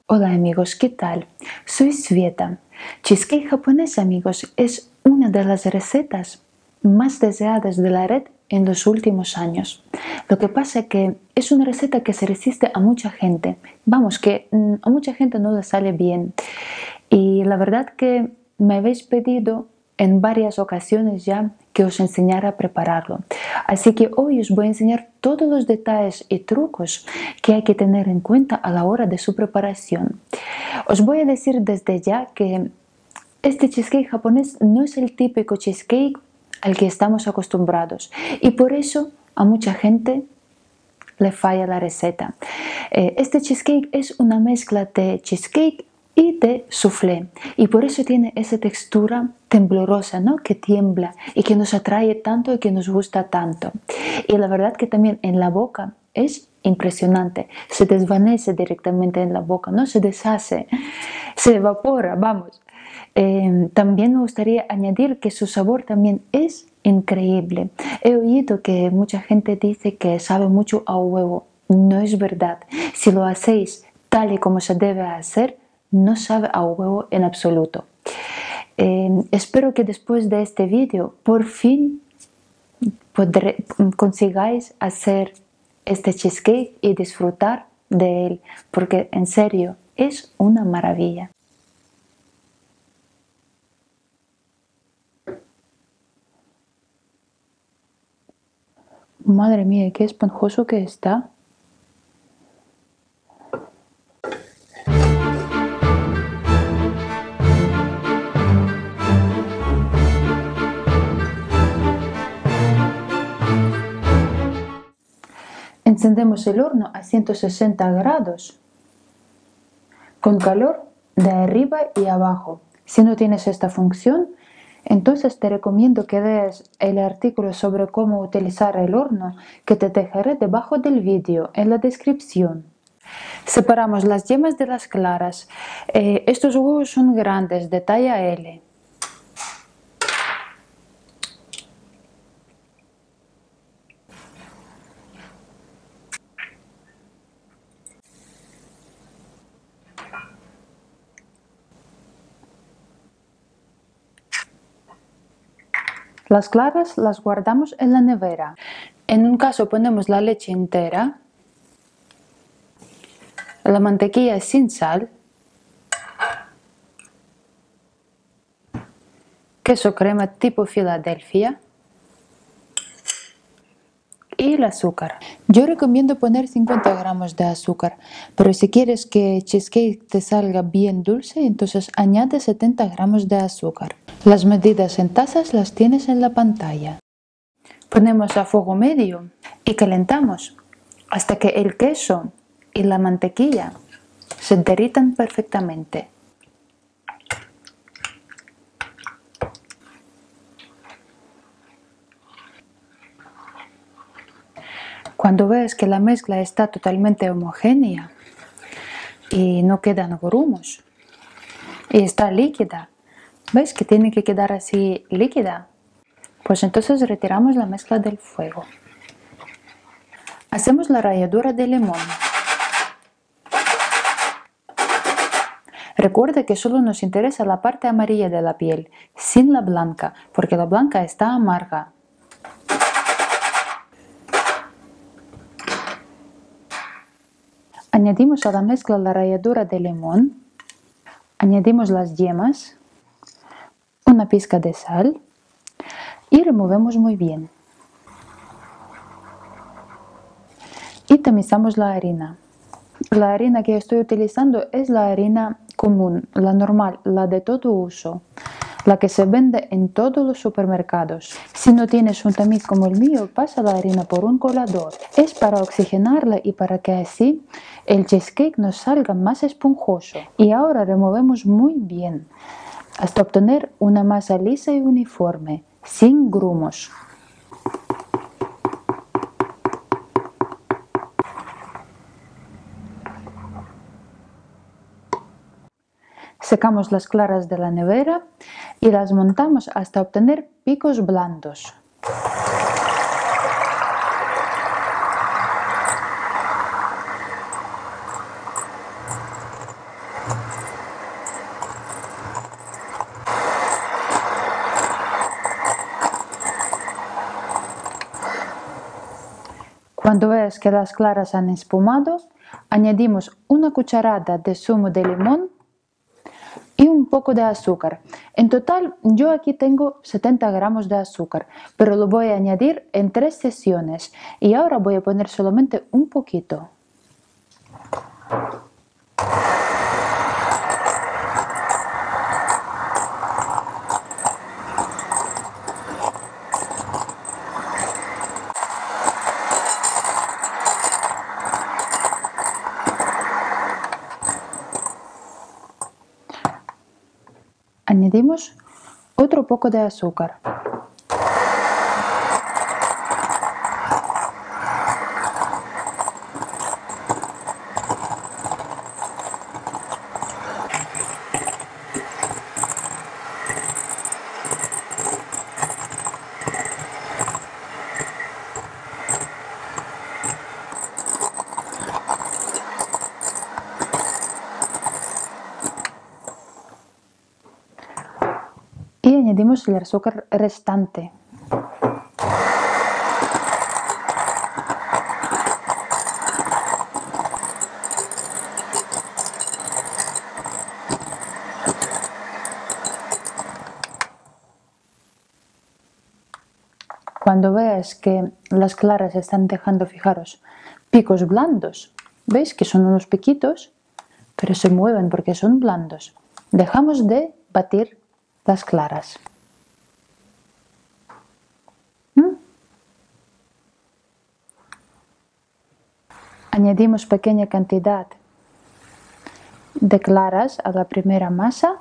Hola amigos, ¿qué tal? Soy Sveta. Cheesecake japonés, amigos, es una de las recetas más deseadas de la red en los últimos años. Lo que pasa es que es una receta que se resiste a mucha gente. Vamos, que a mucha gente no le sale bien. Y la verdad que me habéis pedido en varias ocasiones ya que os enseñara a prepararlo. Así que hoy os voy a enseñar todos los detalles y trucos que hay que tener en cuenta a la hora de su preparación. Os voy a decir desde ya que este cheesecake japonés no es el típico cheesecake al que estamos acostumbrados y por eso a mucha gente le falla la receta. Este cheesecake es una mezcla de cheesecake y de soufflé y por eso tiene esa textura temblorosa, ¿no? Que tiembla y que nos atrae tanto y que nos gusta tanto. Y la verdad que también en la boca es impresionante, se desvanece directamente en la boca, no se deshace, se evapora, vamos. También me gustaría añadir que su sabor también es increíble. He oído que mucha gente dice que sabe mucho a huevo. No es verdad. Si lo hacéis tal y como se debe hacer, no sabe a huevo en absoluto. Espero que después de este vídeo por fin consigáis hacer este cheesecake y disfrutar de él, porque en serio es una maravilla. Madre mía, qué esponjoso que está. Encendemos el horno a 160 grados con calor de arriba y abajo. Si no tienes esta función, entonces te recomiendo que leas el artículo sobre cómo utilizar el horno que te dejaré debajo del vídeo en la descripción. Separamos las yemas de las claras. Estos huevos son grandes, de talla L. Las claras las guardamos en la nevera. En un caso ponemos la leche entera, la mantequilla sin sal, queso crema tipo Filadelfia y el azúcar. Yo recomiendo poner 50 gramos de azúcar, pero si quieres que el cheesecake te salga bien dulce, entonces añade 70 gramos de azúcar. Las medidas en tazas las tienes en la pantalla. Ponemos a fuego medio y calentamos hasta que el queso y la mantequilla se derritan perfectamente. Cuando ves que la mezcla está totalmente homogénea y no quedan grumos y está líquida, ¿ves que tiene que quedar así líquida? Pues entonces retiramos la mezcla del fuego. Hacemos la ralladura de limón. Recuerda que solo nos interesa la parte amarilla de la piel, sin la blanca, porque la blanca está amarga. Añadimos a la mezcla la ralladura de limón, añadimos las yemas, una pizca de sal y removemos muy bien. Y tamizamos la harina. La harina que estoy utilizando es la harina común, la normal, la de todo uso, la que se vende en todos los supermercados. Si no tienes un tamiz como el mío, pasa la harina por un colador. Es para oxigenarla y para que así el cheesecake nos salga más esponjoso. Y ahora removemos muy bien hasta obtener una masa lisa y uniforme, sin grumos. Secamos las claras de la nevera y las montamos hasta obtener picos blandos. Cuando veas que las claras han espumado, añadimos una cucharada de zumo de limón y un poco de azúcar. En total, yo aquí tengo 70 gramos de azúcar, pero lo voy a añadir en 3 sesiones. Y ahora voy a poner solamente un poquito. Añadimos otro poco de azúcar. Y añadimos el azúcar restante. Cuando veas que las claras están dejando, fijaros, picos blandos, ¿veis que son unos piquitos? Pero se mueven porque son blandos. Dejamos de batir las claras. Añadimos pequeña cantidad de claras a la primera masa,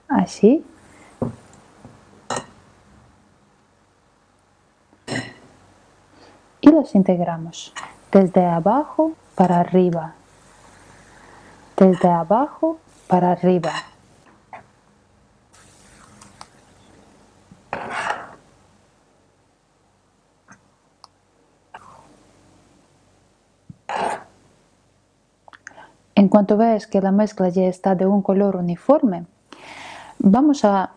así. Y las integramos desde abajo para arriba, desde abajo para arriba. En cuanto veas que la mezcla ya está de un color uniforme, vamos a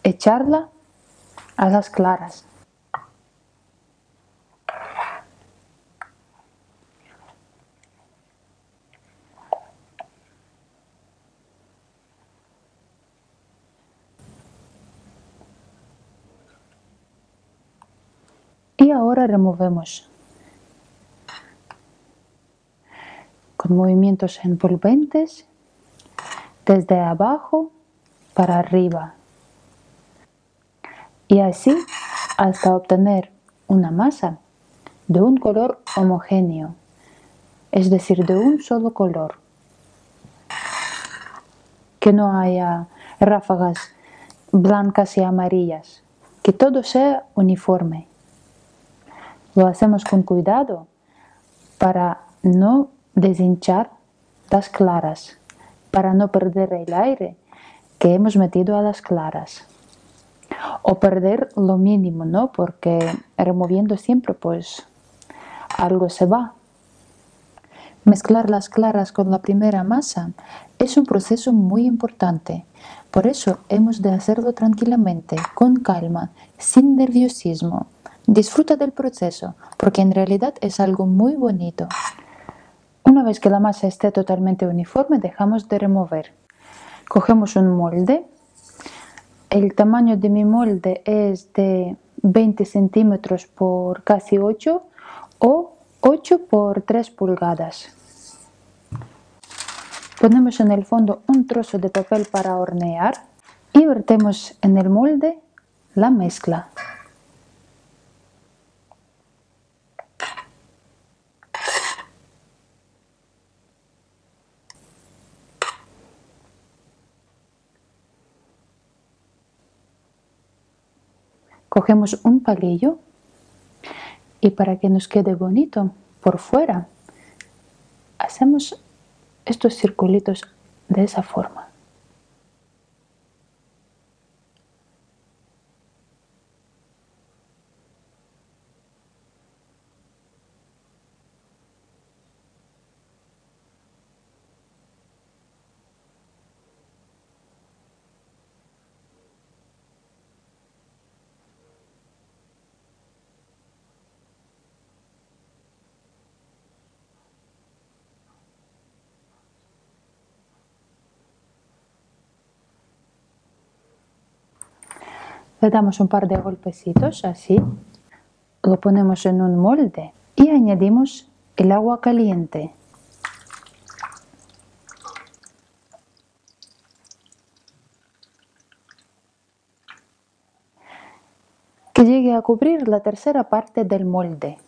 echarla a las claras. Y ahora removemos con movimientos envolventes desde abajo para arriba. Y así hasta obtener una masa de un color homogéneo, es decir, de un solo color. Que no haya ráfagas blancas y amarillas, que todo sea uniforme. Lo hacemos con cuidado para no deshinchar las claras, para no perder el aire que hemos metido a las claras. O perder lo mínimo, ¿no? Porque removiendo siempre, pues, algo se va. Mezclar las claras con la primera masa es un proceso muy importante. Por eso hemos de hacerlo tranquilamente, con calma, sin nerviosismo. Disfruta del proceso, porque en realidad es algo muy bonito. Una vez que la masa esté totalmente uniforme, dejamos de remover. Cogemos un molde. El tamaño de mi molde es de 20 centímetros por casi 8 o 8 por 3 pulgadas. Ponemos en el fondo un trozo de papel para hornear y vertemos en el molde la mezcla. Cogemos un palillo y para que nos quede bonito por fuera, hacemos estos circulitos de esa forma. Le damos un par de golpecitos así, lo ponemos en un molde y añadimos el agua caliente. Que llegue a cubrir la tercera parte del molde.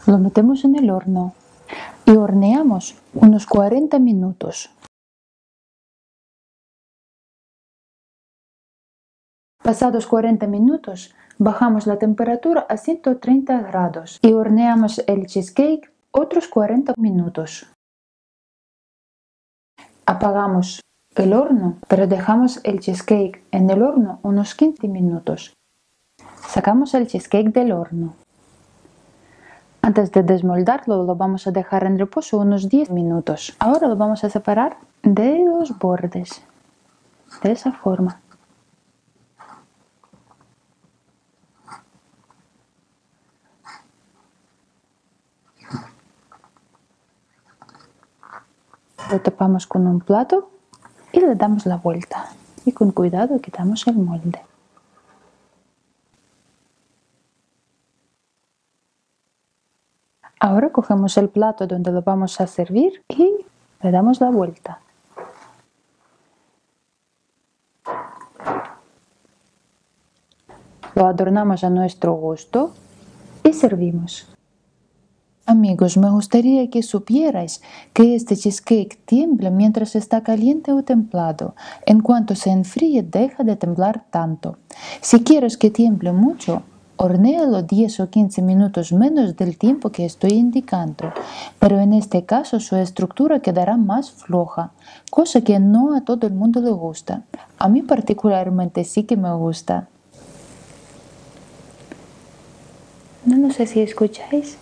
Lo metemos en el horno y horneamos unos 40 minutos. Pasados 40 minutos, bajamos la temperatura a 130 grados y horneamos el cheesecake otros 40 minutos. Apagamos el horno, pero dejamos el cheesecake en el horno unos 15 minutos. Sacamos el cheesecake del horno. Antes de desmoldarlo, lo vamos a dejar en reposo unos 10 minutos. Ahora lo vamos a separar de los bordes, de esa forma. Lo tapamos con un plato y le damos la vuelta. Y con cuidado quitamos el molde. Ahora cogemos el plato donde lo vamos a servir y le damos la vuelta. Lo adornamos a nuestro gusto y servimos. Amigos, me gustaría que supierais que este cheesecake tiembla mientras está caliente o templado. En cuanto se enfríe, deja de temblar tanto. Si quieres que tiemble mucho, hornéalo 10 o 15 minutos menos del tiempo que estoy indicando, pero en este caso su estructura quedará más floja, cosa que no a todo el mundo le gusta. A mí particularmente sí que me gusta. No sé si escucháis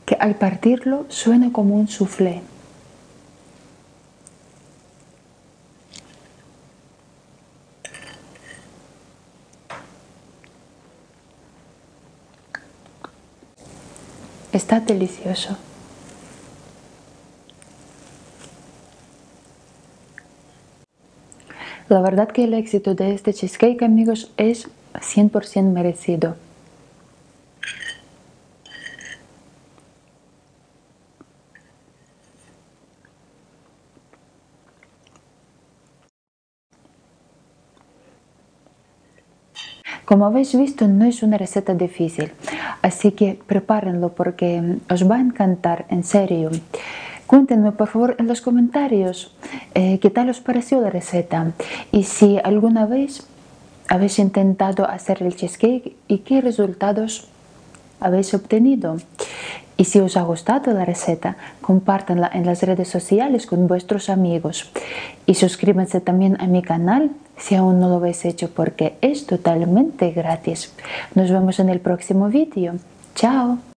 que al partirlo suena como un soufflé. Está delicioso. La verdad que el éxito de este cheesecake, amigos, es 100% merecido. Como habéis visto, no es una receta difícil, así que prepárenlo porque os va a encantar, en serio. Cuéntenme por favor en los comentarios qué tal os pareció la receta y si alguna vez habéis intentado hacer el cheesecake y qué resultados habéis obtenido. Y si os ha gustado la receta, compártanla en las redes sociales con vuestros amigos. Y suscríbanse también a mi canal si aún no lo habéis hecho porque es totalmente gratis. Nos vemos en el próximo vídeo. ¡Chao!